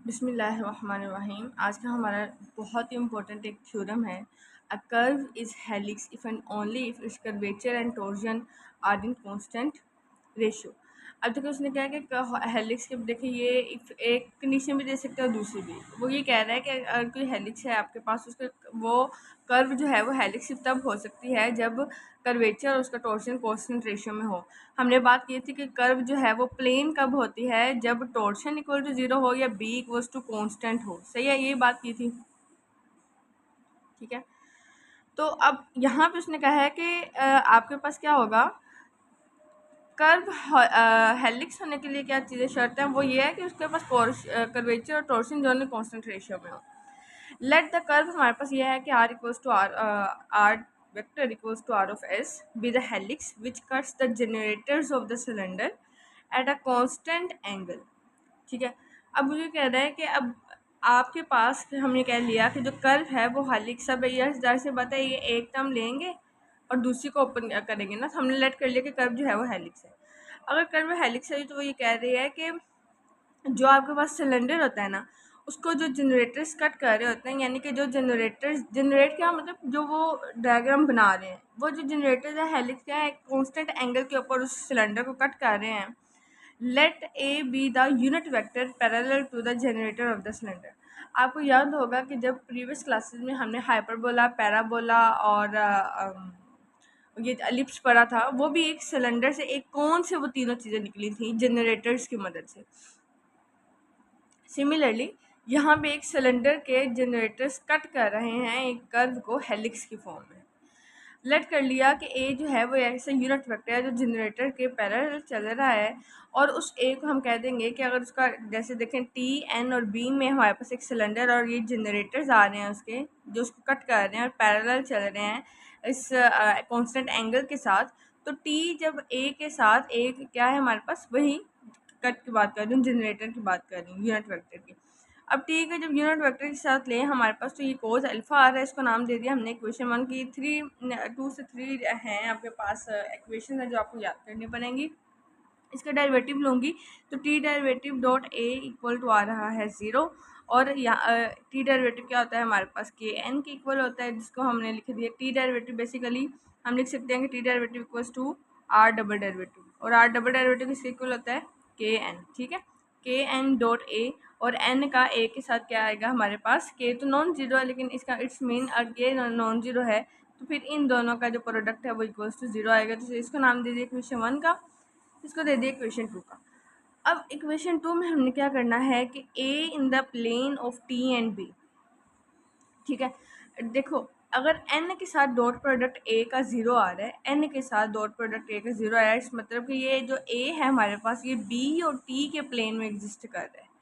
बिस्मिल्लाहिर्रहमानिर्रहीम। आज का हमारा बहुत ही इम्पोर्टेंट एक थ्योरम है। A curve is helix if and only if its curvature and torsion are in constant ratio. अब देखो उसने क्या है कि हेलिक्स के देखिए ये एक कंडीशन भी दे सकते हैं और दूसरी भी। वो ये कह रहा है कि अगर कोई हेलिक्स है आपके पास, उसके वो कर्व जो है वो हेलिक्स सिर्फ तब हो सकती है जब कर्वेचर और उसका टोर्शन कांस्टेंट रेशियो में हो। हमने बात की थी कि कर्व जो है वो प्लेन कब होती है, जब टोर्शन इक्वल टू 0 हो या बी इक्वल्स टू कांस्टेंट हो। सही है, ये बात की थी। ठीक है, तो अब यहाँ पे उसने कहा है कि आपके पास क्या होगा, कर्व हेलिक्स होने के लिए क्या चीज़ें शर्त हैं, वो ये है कि उसके पास कर्वेचर और टोर्शन दोनों कांस्टेंट रेशियो में हो। लेट द कर्व हमारे पास ये है कि r equals to R vector equals to are of S be the helix which cuts the generators of the cylinder at a constant angle. ठीक है, अब मुझे कह रहा है कि अब आपके पास हमने कह लिया कि जो कर्व है वो हेलिक्स, अब ये ज़ाहिर सी बात है, ये एक टर्म लेंगे और दूसरी को ओपन करेंगे ना, तो हमने लेट कर लिया कि कर्व जो है वो हेलिक्स है। अगर कर्व हेलिक्स है तो वो ये कह रही है कि जो आपके पास सिलेंडर होता है ना, उसको जो जनरेटर्स कट कर रहे होते हैं, यानी कि जो जनरेटर्स जनरेट क्या मतलब जो वो डायग्राम बना रहे हैं, वो जो जनरेटर्स है हेलिक्स क्या है, कांस्टेंट एंगल के ऊपर उस सिलेंडर को कट कर रहे हैं। Let A be the unit vector parallel to the generator of the cylinder. आपको याद होगा कि जब प्रीवियस क्लासेस में हमने हाइपरबोला, पैराबोला और ये एलिप्स पढ़ा था, वो भी एक सिलेंडर से एक कौन से वो तीनों चीज़ें निकली थी जनरेटर्स की मदद से। सिमिलरली यहाँ पे एक सिलेंडर के जनरेटर्स कट कर रहे हैं एक कर्व को हेलिक्स की फॉर्म में। लेट कर लिया कि ए जो है वो ऐसा यूनिट वेक्टर है जो जनरेटर के पैरेलल चल रहा है, और उस ए को हम कह देंगे कि अगर उसका जैसे देखें टी एन और बी में हमारे पास एक सिलेंडर और ये जनरेटर्स आ रहे हैं उसके, जो उसको कट कर रहे हैं और पैरेलल चल रहे हैं इस कांस्टेंट एंगल के साथ। तो टी जब ए के साथ एक क्या है हमारे पास, वही कट की बात कर रही हूँ, जनरेटर की बात कर रही हूँ, यूनिट वेक्टर की। अब ठीक है, जब यूनिट वेक्टर के साथ लें हमारे पास, तो ये कोस अल्फा आ रहा है, इसको नाम दे दिया हमने इक्वेशन 1 की। 2 से 3 हैं आपके पास इक्वेशन है जो आपको याद करनी पड़ेंगी। इसका डेरिवेटिव लूँगी तो t derivative dot a equal to आ रहा है 0, और यहाँ टी डेरिवेटिव क्या होता है हमारे पास, के एन के इक्वल होता है, जिसको हमने लिख दिया टी डेरिवेटिव। बेसिकली हम लिख सकते हैं कि T derivative equals to R double derivative, और आर डबल डेरिवेटिव किसके इक्वल होता है, के एन। ठीक है, के एन डॉट ए, और एन का ए के साथ क्या आएगा हमारे पास, के तो नॉन जीरो है लेकिन इसका इट्स मीन के नॉन जीरो है, तो फिर इन दोनों का जो प्रोडक्ट है वो इक्वल्स टू 0 आएगा। तो इसको नाम दे दिया इक्वेशन 1 का, इसको दे दिया इक्वेशन 2 का। अब इक्वेशन 2 में हमने क्या करना है कि a in the plane of t and b. ठीक है, देखो अगर n के साथ डॉट प्रोडक्ट a का 0 आ रहा है, n के साथ डॉट प्रोडक्ट a का 0 आया है, इस मतलब कि ये जो a है हमारे पास, ये b और t के प्लेन में एग्जिस्ट कर रहा है।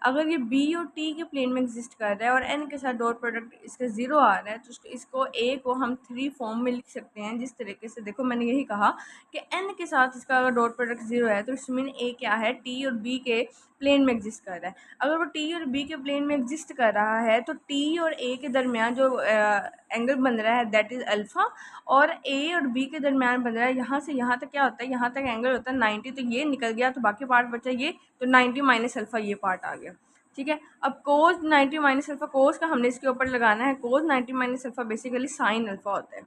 अगर ये बी और टी के प्लेन में एग्जिस्ट कर रहा है और एन के साथ डॉट प्रोडक्ट इसका 0 आ रहा है, तो इसको ए को हम 3 फॉर्म में लिख सकते हैं। जिस तरीके से, देखो मैंने यही कहा कि एन के साथ इसका अगर डॉट प्रोडक्ट 0 है तो इसमें ए क्या है, टी और बी के प्लेन में एग्जिस्ट कर रहा है। अगर वो टी और बी के प्लेन में एग्जिस्ट कर रहा है तो टी और ए के दरमियान जो एंगल बन रहा है दैट इज़ अल्फ़ा, और ए और बी के दरमियान बन रहा है, यहाँ से यहाँ तक क्या होता है, यहाँ तक एंगल होता है 90। तो ये निकल गया, तो बाकी पार्ट बचा ये, तो 90 माइनस अल्फ़ा ये पार्ट आ गया। ठीक है, अब कोस 90 माइनस अल्फ़ा, कोस का हमने इसके ऊपर लगाना है, cos 90 minus alpha basically sine alpha होता है।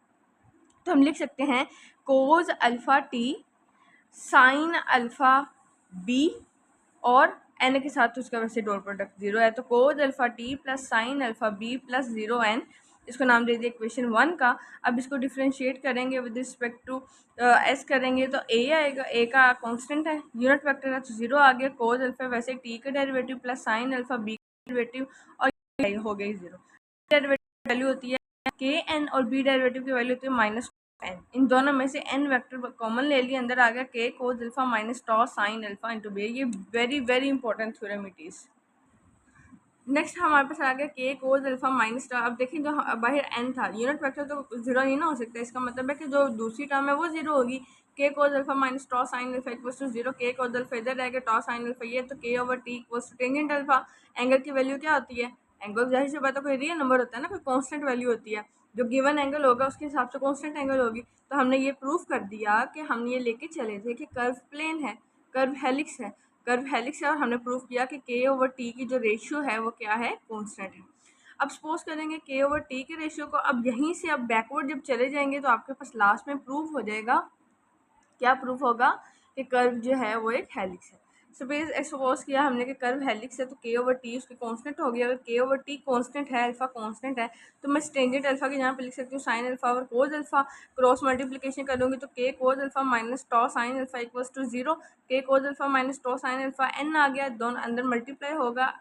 तो हम लिख सकते हैं cos alpha T sine alpha B, और एन के साथ उसका वैसे डॉट प्रोडक्ट 0 है, तो cos alpha T plus sine alpha B plus 0 N, इसको नाम दे दिया इक्वेशन 1 का। अब इसको डिफ्रेंशिएट करेंगे विद रिस्पेक्ट टू एस करेंगे तो ए आएगा, ए का कांस्टेंट है, यूनिट वेक्टर है, तो 0 आ गया। कोस अल्फ़ा वैसे टी का derivative plus sine alpha B का डेरिवेटिव, और हो गई 0। डेरिवेटिव वैल्यू होती है के एन, और बी डेरिवेटिव की वैल्यू होती है माइनस एन। इन दोनों में से एन वेक्टर कॉमन ले लिया, अंदर आ गया के cos alpha minus tau sine alpha into B. ये very very important theorem it is. Next हमारे पास आ गया के कोस अल्फ़ा माइनस टॉ। अब देखिए जो बाहर एन था, यूनिट वेक्टर तो 0 नहीं ना हो सकता, इसका मतलब है कि जो दूसरी टर्म है वो 0 होगी। K cos alpha minus tau sine alpha equals to 0, K cos alpha इधर रहेगा, टॉ साइन अल्फ़ा ये, तो K over T equals to tangent alpha. Angle की वैल्यू क्या होती है, एंगल जाहिर सी बात है कोई रियल नंबर होता है ना, कोई कांस्टेंट वैल्यू होती है, जो गिवन एंगल होगा उसके हिसाब से कांस्टेंट एंगल होगी। तो हमने ये प्रूफ कर दिया कि हम ये लेके चले थे कि कर्व प्लेन है, कर्व हेलिक्स है, कर्व हेलिक्स है और हमने प्रूव किया कि k/t की जो रेशियो है वो क्या है, कांस्टेंट है। अब सपोज करेंगे k/t के रेशियो को, अब यहीं से अब बैकवर्ड जब चले जाएंगे तो आपके पास लास्ट में प्रूव हो जाएगा, क्या प्रूफ होगा कि कर्व जो है वो एक हेलिक्स है। सपोज किया हमने कि कर्व हेलिक्स है तो k/t उसकी कांस्टेंट होगी। अगर k/t कांस्टेंट है, अल्फा कांस्टेंट है, तो मैं टेंजेंट अल्फा के यहाँ पे लिख सकती हूँ साइन अल्फा और कोज अल्फा। क्रॉस मल्टीप्लिकेशन करूँगी तो k cos alpha minus tau sine alpha equals to 0। k cos alpha minus tau sine alpha n आ गया, दोनों अंदर मल्टीप्लाई होगा,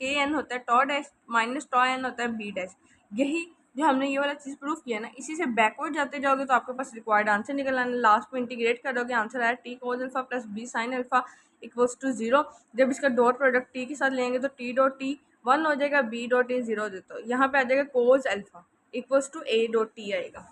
k n होता है tau dash minus tau n होता है b डैश। यही जो हमने ये वाला चीज़ प्रूफ किया ना, इसी से बैकवर्ड जाते जाओगे तो आपके पास रिक्वायर्ड आंसर निकल आना। लास्ट में इंटीग्रेट करोगे, आंसर आया T cos alpha plus B sine alpha equals to 0। जब इसका डॉट प्रोडक्ट टी के साथ लेंगे तो टी डॉट टी 1 हो जाएगा, बी डॉट टी 0 हो जाता है। यहाँ पे आ जाएगा cos alpha equals to a dot t आएगा।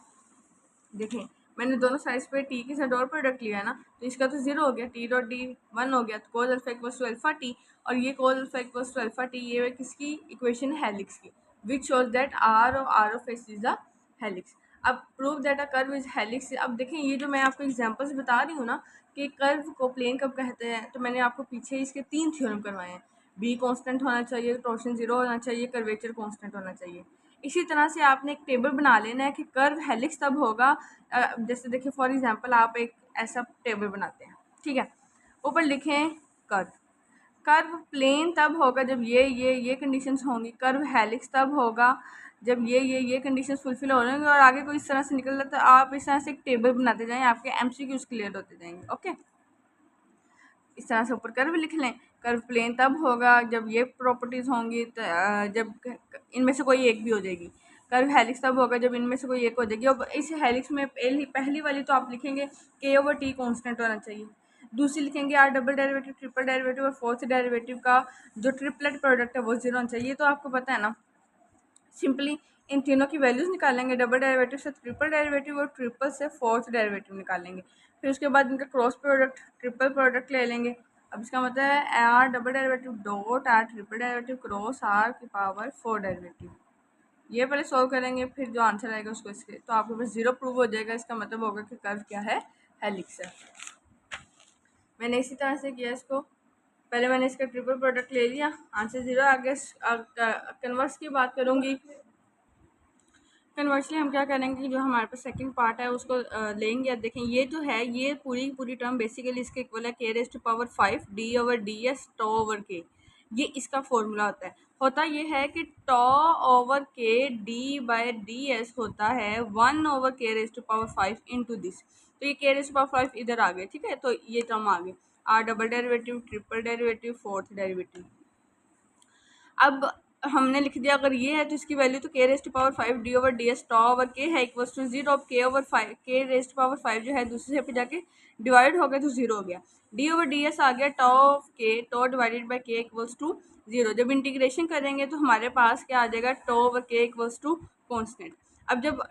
देखें मैंने दोनों साइड्स पे टी के साथ डॉट प्रोडक्ट लिया है ना, तो इसका तो 0 हो गया, टी डॉट टी 1 हो गया, तो cos alpha equals to alpha t, और ये cos alpha equals to alpha t, ये किसकी इक्वेशन है, हेलिक्स की, which shows that r of s is a helix. अब prove that a curve is helix. अब देखें ये जो मैं आपको एग्जांपल्स बता रही हूँ ना कि कर्व को प्लेन कब कहते हैं, तो मैंने आपको पीछे इसके 3 थ्योरम करवाए हैं। बी कांस्टेंट होना चाहिए, टॉर्शन 0 होना चाहिए, कर्वेचर कांस्टेंट होना चाहिए। इसी तरह से आपने एक टेबल बना लेना है कि कर्व हेलिक्स तब होगा, जैसे देखिए फॉर एग्जांपल आप एक ऐसा टेबल बनाते हैं, ठीक है, ऊपर लिखें कर्व। कर्व प्लेन तब होगा जब ये कंडीशंस होंगी। कर्व हेलिक्स तब होगा जब ये कंडीशंस फुलफिल हो जाएंगे। और आगे कोई इस तरह से निकल रहा तो आप इस तरह से एक टेबल बनाते जाएं, आपके एमसीक्यूज क्लियर होते जाएंगे। ओके, इस तरह से ऊपर कर्व लिख लें। कर्व प्लेन तब होगा जब ये प्रॉपर्टीज़ होंगी, जब इनमें से कोई एक भी हो जाएगी। कर्व हेलिक्स तब होगा जब इनमें से कोई एक हो जाएगी। और इस हेलिक्स में पहली वाली तो आप लिखेंगे k/t कांस्टेंट होना चाहिए। दूसरी लिखेंगे r double derivative, triple derivative और फोर्थ डेरिवेटिव का जो ट्रिपलेट प्रोडक्ट है वो 0 होना चाहिए। तो आपको पता है ना, सिंपली इन तीनों की वैल्यूज़ निकालेंगे, डबल डेरिवेटिव से ट्रिपल डेरिवेटिव और ट्रिपल से फोर्थ डेरिवेटिव निकालेंगे। फिर उसके बाद इनका क्रॉस प्रोडक्ट ट्रिपल प्रोडक्ट ले लेंगे। अब इसका मतलब है R double derivative dot R triple derivative cross R की पावर 4 डेरिवेटिव। ये पहले सॉल्व करेंगे, फिर जो आंसर आएगा उसको इसके, तो आपके पास 0 प्रूव हो जाएगा। इसका मतलब होगा कि कर्व क्या है, हेलिक्स है। मैंने इसी तरह से किया इसको, पहले मैंने इसका ट्रिपल प्रोडक्ट ले लिया, आंसर 0 आ गया। कन्वर्स की बात करूँगी, कन्वर्सली हम क्या करेंगे कि जो हमारे पास सेकंड पार्ट है उसको लेंगे। अब देखें ये जो है ये पूरी टर्म बेसिकली इसके इक्वल है k⁵ d/ds τ/k। ये इसका फॉर्मूला होता ये है कि τ/k d/ds होता है 1/k⁵ इंटू दिस। तो ये k⁵ इधर आ गए, ठीक है, तो ये टर्म आ गई, r double derivative, triple derivative, fourth derivative. अब हमने लिख दिया अगर ये है तो इसकी वैल्यू तो k⁵ d/ds τ/k है इक्वल्स टू 0। अब k⁵ जो है दूसरे पे जाके डिवाइड हो गया तो 0 हो गया, d/ds आ गया τ divided by k equals to 0। जब इंटीग्रेशन करेंगे तो हमारे पास क्या आ जाएगा, τ/k इक्वल्स टू कॉन्स्टेंट। अब जब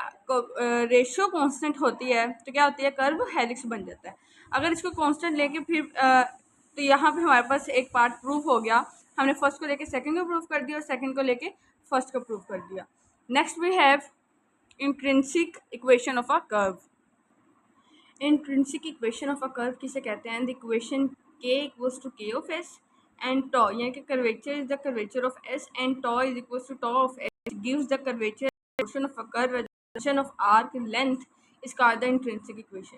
रेशियो कॉन्स्टेंट होती है तो क्या होती है, कर्व हेलिक्स बन जाता है। अगर इसको कॉन्स्टेंट लेके फिर तो यहाँ पे हमारे पास एक पार्ट प्रूफ हो गया। हमने फर्स्ट को लेके सेकंड को प्रूफ कर दिया और सेकंड को लेके फर्स्ट को प्रूफ कर दिया। Next we have intrinsic equation of a curve. Intrinsic equation of a curve किसे कहते हैं, the equation k equals to k of s and tau, यानी कि curvature is the curvature of s and tau is equals to tau of s gives the curvature portion of a curve portion of arc length is called the intrinsic equation.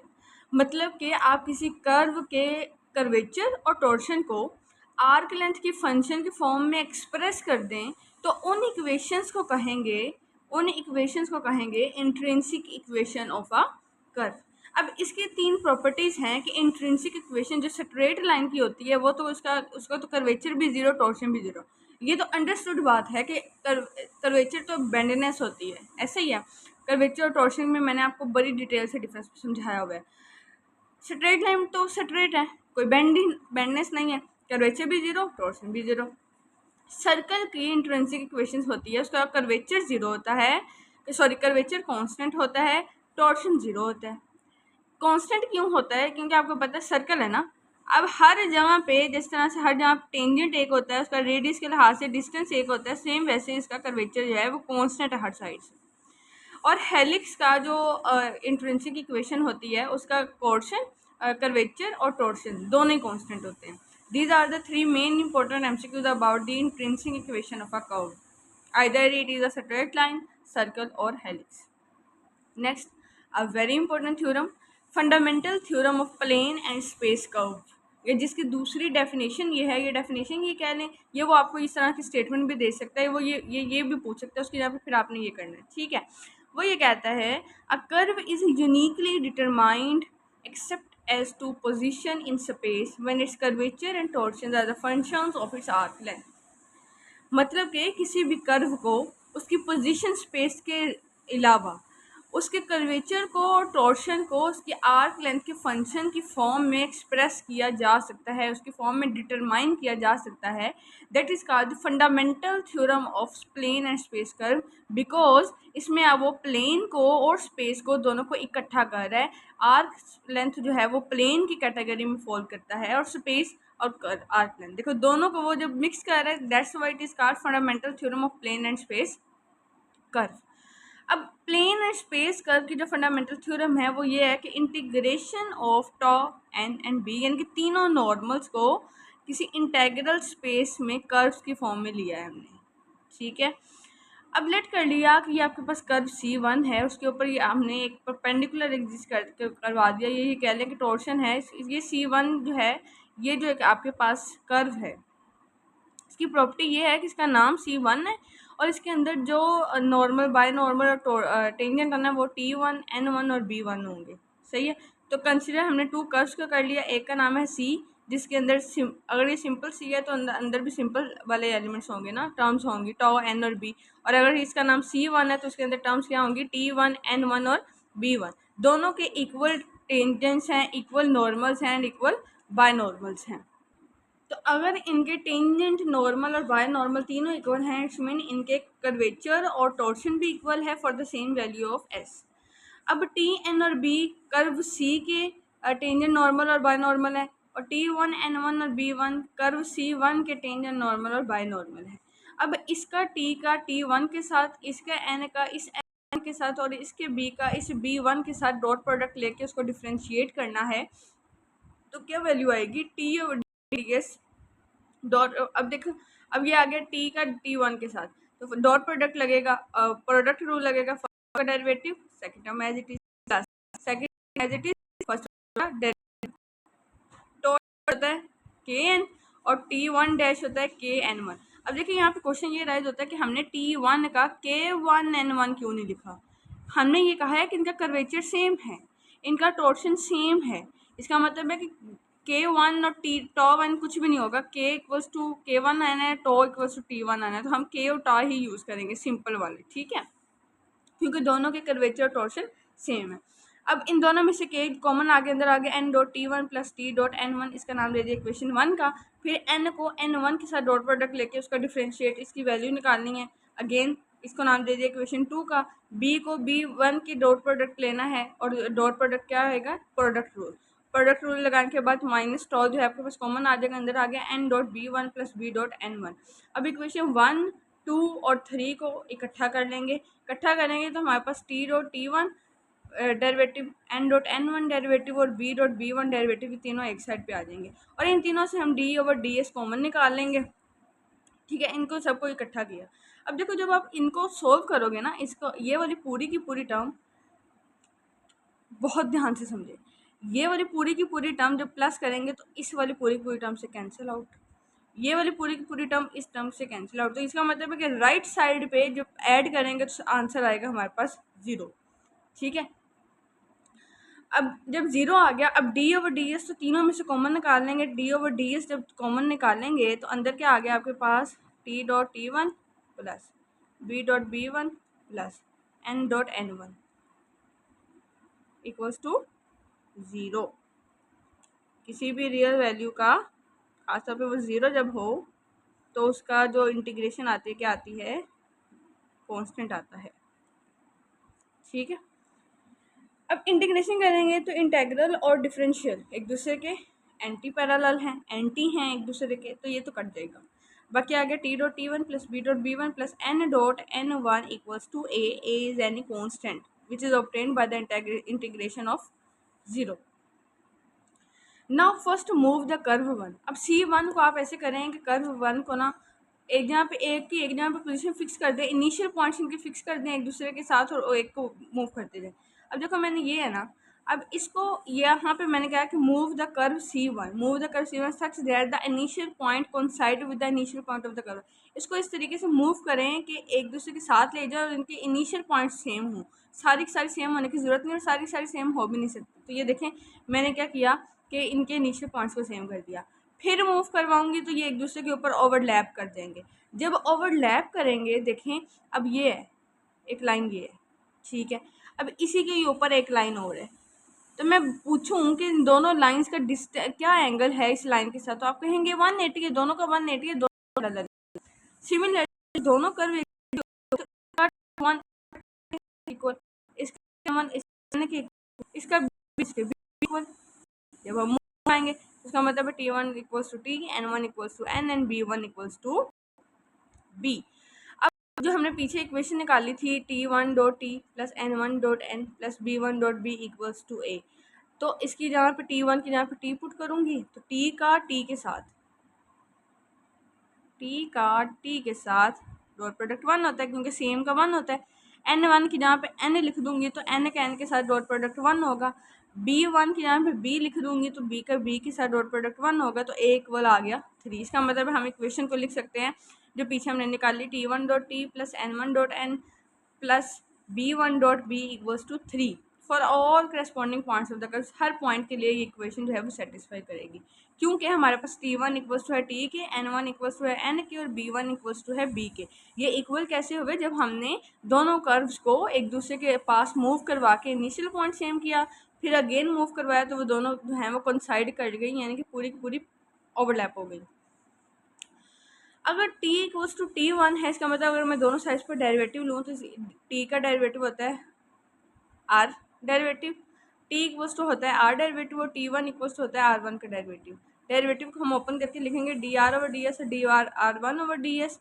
मतलब कि आप किसी curve के curvature और torsion को arc length की function के form में एक्सप्रेस कर दें तो उन इक्वेशंस को कहेंगे intrinsic equation of a curve. अब इसकी 3 प्रॉपर्टीज़ हैं कि इंट्रिंसिक इक्वेशन जो स्ट्रेट लाइन की होती है वो तो उसका तो कर्वेचर भी 0, टॉर्शन भी 0। ये तो अंडरस्टूड बात है कि कर्वेचर तो बेंडनेस होती है, ऐसा ही है। कर्वेचर और टॉर्शन में मैंने आपको बड़ी डिटेल से डिफरेंस समझाया हुआ है। स्ट्रेट लाइन तो स्ट्रेट है, कोई बेंडनेस नहीं है, कर्वेचर भी 0, टॉर्शन भी 0। सर्कल की इंट्रिंसिक इक्वेशंस होती है, उसका कर्वेचर 0 होता है, कर्वेचर कांस्टेंट होता है, टॉर्शन 0 होता है। कांस्टेंट क्यों होता है, क्योंकि आपको पता है सर्कल है ना। अब हर जगह पे जिस तरह से हर जगह टेंजेंट एक होता है, उसका रेडियस के लिहाज से डिस्टेंस एक होता है, सेम वैसे इसका कर्वेचर जो है वो कांस्टेंट है हर साइड से। और हेलिक्स का जो इंट्रिंसिक इक्वेशन होती है उसका कोर्शन कर्वेचर और टॉर्शन दोनों ही कांस्टेंट होते हैं। These are the three main important MCQs about the intrinsic equation of a curve. Either it is a straight line, circle or helix. Next, a very important theorem, fundamental theorem of plane and space curve. ये जिसकी दूसरी definition ये है, ये definition ये कह लें, ये वो आपको इस तरह की स्टेटमेंट भी दे सकता है, वो ये भी पूछ सकता है उसकी जगह पे, फिर आपने ये करना है, ठीक है। वो ये कहता है a curve is uniquely determined except as to position in space when its curvature and torsions are the functions of its arc length। मतलब कि किसी भी कर्व को उसकी पोजीशन स्पेस के अलावा उसके कर्वेचर को और टॉर्शन को उसकी आर्क लेंथ के फंक्शन की फॉर्म में एक्सप्रेस किया जा सकता है, उसकी फॉर्म में डिटरमाइन किया जा सकता है। That is called the fundamental theorem of plane and space curve, because इसमें अब वो प्लेन को और स्पेस को दोनों को इकट्ठा कर रहा है। आर्क लेंथ जो है वो प्लेन की कैटेगरी में फॉल करता है और स्पेस और आर्क लेंथ, देखो दोनों को वो जब मिक्स कर रहा है, that's why it is called fundamental theorem of plane and space curve. अब प्लेन एंड स्पेस कर्व की जो फंडामेंटल थ्योरम है वो ये है कि integration of tau N and B, यानी कि तीनों नॉर्मल्स को किसी इंटेग्रल स्पेस में कर्व्स की फॉर्म में लिया है हमने, ठीक है। अब लेट कर लिया कि ये आपके पास कर्व C1 है, उसके ऊपर ये हमने एक परपेंडिकुलर एग्जिस्ट करवा दिया, ये कह लें कि टॉर्शन है। ये C1 जो है, ये जो एक आपके पास कर्व है, इसकी प्रॉपर्टी ये है कि इसका नाम C1 है और इसके अंदर जो नॉर्मल, बाय नॉर्मल और टेंजेंट करना है वो T1, N1 और B1 होंगे, सही है। तो कंसिडर हमने टू कर्व्स को कर लिया, एक का नाम है C, जिसके अंदर अगर ये सिंपल C है तो अंदर भी सिंपल वाले एलिमेंट्स होंगे ना, टर्म्स होंगी टॉ, N और B। और अगर इसका नाम C1 है तो उसके अंदर टर्म्स क्या होंगी, T1, N1 और B1। दोनों के इक्वल टेंजेंट्स हैं, इक्वल नॉर्मल्स हैं एंड इक्वल बाय नॉर्मल्स हैं। तो अगर इनके टेंजेंट, नॉर्मल और बाय नॉर्मल तीनों इक्वल हैं, इट्स मीन इनके कर्वेचर और टॉर्शन भी इक्वल है for the same value of S. अब टी एन और बी कर्व सी के टेंजेंट नॉर्मल और बाय नॉर्मल है, और T1, N1 और B1 कर्व C1 के टेंजेंट नॉर्मल और बाय नॉर्मल है। अब इसका T का T1 के साथ, इसका N का इस N के साथ और इसके B का इस B1 के साथ डॉट प्रोडक्ट लेके उसको डिफ्रेंशिएट करना है, तो क्या वैल्यू आएगी, टी और डी एस डॉट। अब देखो, अब ये आ गया टी का T1 के साथ, तो डॉट प्रोडक्ट लगेगा, प्रोडक्ट रूल लगेगा, फर्स्ट का derivative second term as it is, second as it is फर्स्ट का डेरिवेटिव, तो होता है kn और T1 डैश होता है kn1। अब देखिए यहाँ पे क्वेश्चन ये राइज होता है कि हमने T1 का k1n1 क्यों नहीं लिखा। हमने ये कहा है कि इनका कर्वेचर सेम है, इनका टॉर्शन सेम है, इसका मतलब है कि K1 और T1 कुछ भी नहीं होगा, K इक्वल्स टू K1 आना है, टॉ इक्वल्स टू T1 आना है, तो हम K और टॉ ही यूज़ करेंगे सिंपल वाले, ठीक है, क्योंकि दोनों के कर्वेचर और टॉर्शन सेम है। अब इन दोनों में से K कॉमन आगे अंदर आ गया, N dot T1 plus T dot N1, इसका नाम दे दिया इक्वेशन 1 का। फिर N को N1 के साथ डॉट प्रोडक्ट लेके उसका डिफ्रेंशिएट, इसकी वैल्यू निकालनी है, अगेन इसको नाम दे दिया इक्वेशन 2 का। B को B1 की डॉट प्रोडक्ट लेना है और डॉट प्रोडक्ट क्या आएगा, प्रोडक्ट रूल। प्रोडक्ट रूल लगाने के बाद माइनस टॉ जो है आपके पास कॉमन आ जाएगा, अंदर आ गया N dot B1 plus B dot N1। अब इक्वेशन 1, 2 और 3 को इकट्ठा कर लेंगे, इकट्ठा करेंगे तो हमारे पास T dot T1 derivative, N dot N1 derivative और B डॉट B1 डेरिवेटिव, तीनों एक साइड पे आ जाएंगे और इन तीनों से हम D ओवर DS कॉमन निकाल लेंगे, ठीक है। इनको सबको इकट्ठा किया। अब देखो जब आप इनको सोल्व करोगे ना, इसको ये वाली पूरी की पूरी टर्म बहुत ध्यान से समझे, ये वाली पूरी की पूरी टर्म जब प्लस करेंगे तो इस वाली पूरी की पूरी टर्म से कैंसिल आउट, ये वाली पूरी की पूरी टर्म इस टर्म से कैंसिल आउट। तो इसका मतलब है कि राइट साइड पे जब ऐड करेंगे तो आंसर आएगा हमारे पास 0, ठीक है। अब जब 0 आ गया, अब D ओवर डी एस तो तीनों में से कॉमन निकाल लेंगे, D ओवर डी एस जब कॉमन निकालेंगे तो अंदर क्या आ गया आपके पास, T dot T1 plus B dot B1 plus N dot N1 equals to 0। किसी भी रियल वैल्यू का खासतौर पे वो 0 जब हो तो उसका जो इंटीग्रेशन आती है क्या आती है, कांस्टेंट आता है, ठीक है। अब इंटीग्रेशन करेंगे तो इंटेग्रल और डिफरेंशियल एक दूसरे के एंटी पैरेलल हैं, एंटी हैं एक दूसरे के, तो ये तो कट जाएगा। बाकी आ गया T dot T1 plus B dot B1 plus N dot N1 equals to A is any constant which is obtained by the integration of 0। Now first move the curve one. अब C1 को आप ऐसे करें कि curve one को ना एक जगह पे एक जगह पे पोजीशन फिक्स कर दें, इनिशियल पॉइंट्स इनके फिक्स कर दें एक दूसरे के साथ और एक को मूव करते जाएं। अब देखो मैंने ये है ना, अब इसको यहाँ पे मैंने कहा कि move the curve C1, move the curve C1 such that the initial point coincide with the initial point of the curve. इसको इस तरीके से मूव करें कि एक दूसरे के साथ ले जाए और इनके इनिशियल पॉइंट सेम हों। सारी की सारी सेम होने की ज़रूरत नहीं और सारी की सारी सेम हो भी नहीं सकती। तो ये देखें मैंने क्या किया कि इनके इनिशियल पॉइंट्स को सेम कर दिया। फिर मूव करवाऊंगी तो ये एक दूसरे के ऊपर ओवरलैप कर देंगे। जब ओवरलैप करेंगे देखें, अब ये है एक लाइन, ये है ठीक है, अब इसी के ऊपर एक लाइन और है। तो मैं पूछूं कि इन दोनों लाइंस का क्या एंगल है इस लाइन के साथ, तो आप कहेंगे 180 है, दोनों का 180 है, दोनों अलग। सिमिलरली दोनों कर्व वन इक्वल, इसका इक्वल। जब हम मूव आएंगे इसका मतलब है T1 equals to T, N1 equals to N and B1 equals to B। अब जो हमने पीछे इक्वेशन निकाली थी T1 dot T plus N1 dot N plus B1 dot B equals to A, तो इसकी जहाँ पे T1 की जहाँ पे T पुट करूँगी तो T का T के साथ डॉट प्रोडक्ट 1 होता है क्योंकि सेम का 1 होता है। N1 की जहाँ पे N लिख दूंगी तो N का N के साथ डॉट प्रोडक्ट 1 होगा। B1 की जहाँ पे B लिख दूंगी तो B का B के साथ डॉट प्रोडक्ट 1 होगा, तो A इक्वल आ गया 3। इसका मतलब हम इक्वेशन को लिख सकते हैं जो पीछे हमने निकाली, T1 dot T plus N1 dot N plus B1 dot B equals to 3 for all corresponding points of the curve. हर पॉइंट के लिए ये इक्वेशन जो है वो सेटिस्फाई करेगी क्योंकि हमारे पास T1 इक्वल्स टू है T के, N1 इक्वल्स टू है N के और B1 इक्वल्स टू है B के। ये इक्वल कैसे हुए, जब हमने दोनों कर्व्स को एक दूसरे के पास मूव करवा के इनिशियल पॉइंट सेम किया, फिर अगेन मूव करवाया तो वो दोनों जो हैं वो कोइंसाइड कर गई, यानी कि पूरी की पूरी ओवरलैप हो गई। अगर t इक्वल्स टू T1 है, इसका मतलब अगर मैं दोनों साइड्स पर डेरिवेटिव लूँ तो t का डेरिवेटिव होता है r derivative, t equals to होता है r डेरिवेटिव और T1 इक्वल्स टू होता है R1 का डेरिवेटिव। डेरिवेटिव को हम ओपन करके लिखेंगे dr ओवर ds और dr1 ओवर ds।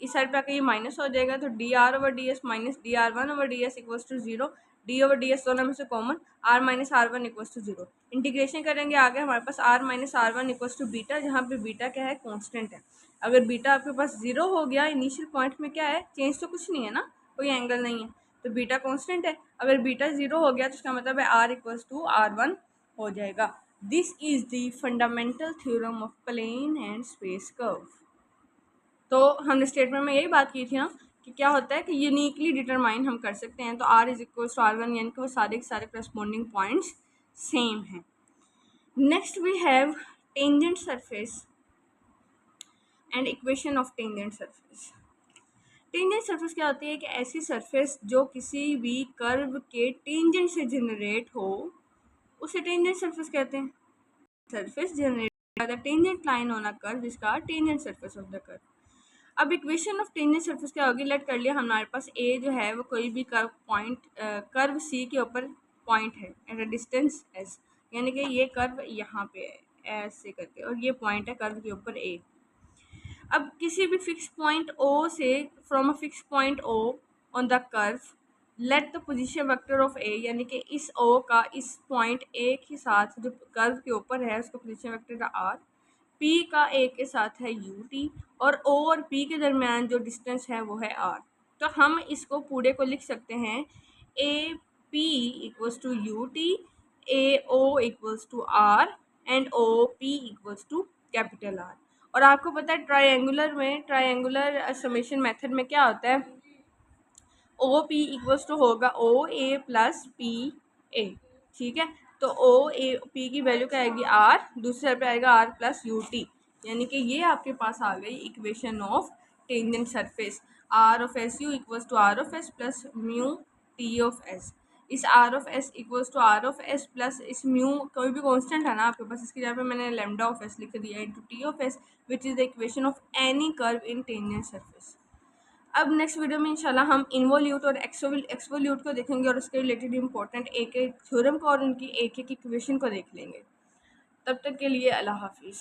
इस साइड पे आके ये माइनस हो जाएगा तो dr over ds minus dr1 over ds equals to 0। d over ds दोनों में से common, r minus r1 equals to 0। Integration करेंगे आगे हमारे पास r minus r1 equals to beta, जहाँ पे बीटा क्या है, कॉन्स्टेंट है। अगर बीटा आपके पास 0 हो गया, इनिशियल पॉइंट में क्या है, चेंज तो कुछ नहीं है ना, कोई एंगल नहीं है, तो बीटा कांस्टेंट है। अगर बीटा 0 हो गया तो इसका मतलब है r इक्वल्स टू R1 हो जाएगा। This is the fundamental theorem of plane and space curve. तो हमने स्टेटमेंट में यही बात की थी ना कि क्या होता है कि यूनिकली डिटरमाइन हम कर सकते हैं, तो r is equals to R1 यानी कि वो सारे के सारे करस्पॉन्डिंग पॉइंट्स सेम हैं। Next we have tangent surface and equation of tangent surface. Tangent surface क्या होती है कि ऐसी सरफेस जो किसी भी कर्व के टेंजेंट से जनरेट हो उसे टेंजेंट सरफेस कहते हैं। Surface generate by the tangent line on a curve is called tangent surface of the curve. अब इक्वेशन ऑफ टेंजेंट सरफेस क्या होगी, लेट कर लिया हमारे पास ए जो है वो कोई भी कर्व पॉइंट कर्व सी के ऊपर पॉइंट है एट अ डिस्टेंस एस, यानी कि ये कर्व यहाँ पे है ऐसे करके और ये पॉइंट है कर्व के ऊपर ए। अब किसी भी फिक्स पॉइंट ओ से, from a fix point O on the curve, let the position vector of A, यानी कि इस ओ का इस पॉइंट ए के साथ जो कर्व के ऊपर है उसका पोजीशन वेक्टर का आर, पी का ए के साथ है यू टी और ओ और पी के दरमियान जो डिस्टेंस है वो है आर। तो हम इसको पूरे को लिख सकते हैं A P equals to U T, A O equals to R and O P equals to capital R. और आपको पता है ट्रायंगुलर में, ट्रायंगुलर समेशन मेथड में क्या होता है, ओ पी इक्वल्स टू होगा ओ ए प्लस पी ए, ठीक है। तो ओ ए पी की वैल्यू क्या आएगी आर, दूसरे पे आएगा आर प्लस यू टी, यानी कि ये आपके पास आ गई equation of tangent surface. R of s u equals to are of s plus mu t of s. इस r of s equals to are of s plus इस mu कोई भी कांस्टेंट है ना आपके पास, इसकी जगह पे मैंने लैम्डा ऑफ एस लिख दिया into T of S which is the equation of any curve in tangent surface. अब नेक्स्ट वीडियो में इंशाल्लाह हम इन्वोल्यूट और एक्सवोल्यूट को देखेंगे और उसके रिलेटेड इंपॉर्टेंट एक एक थ्योरम को और उनकी एक एक इक्वेशन को देख लेंगे। तब तक के लिए अल्लाह हाफिज़।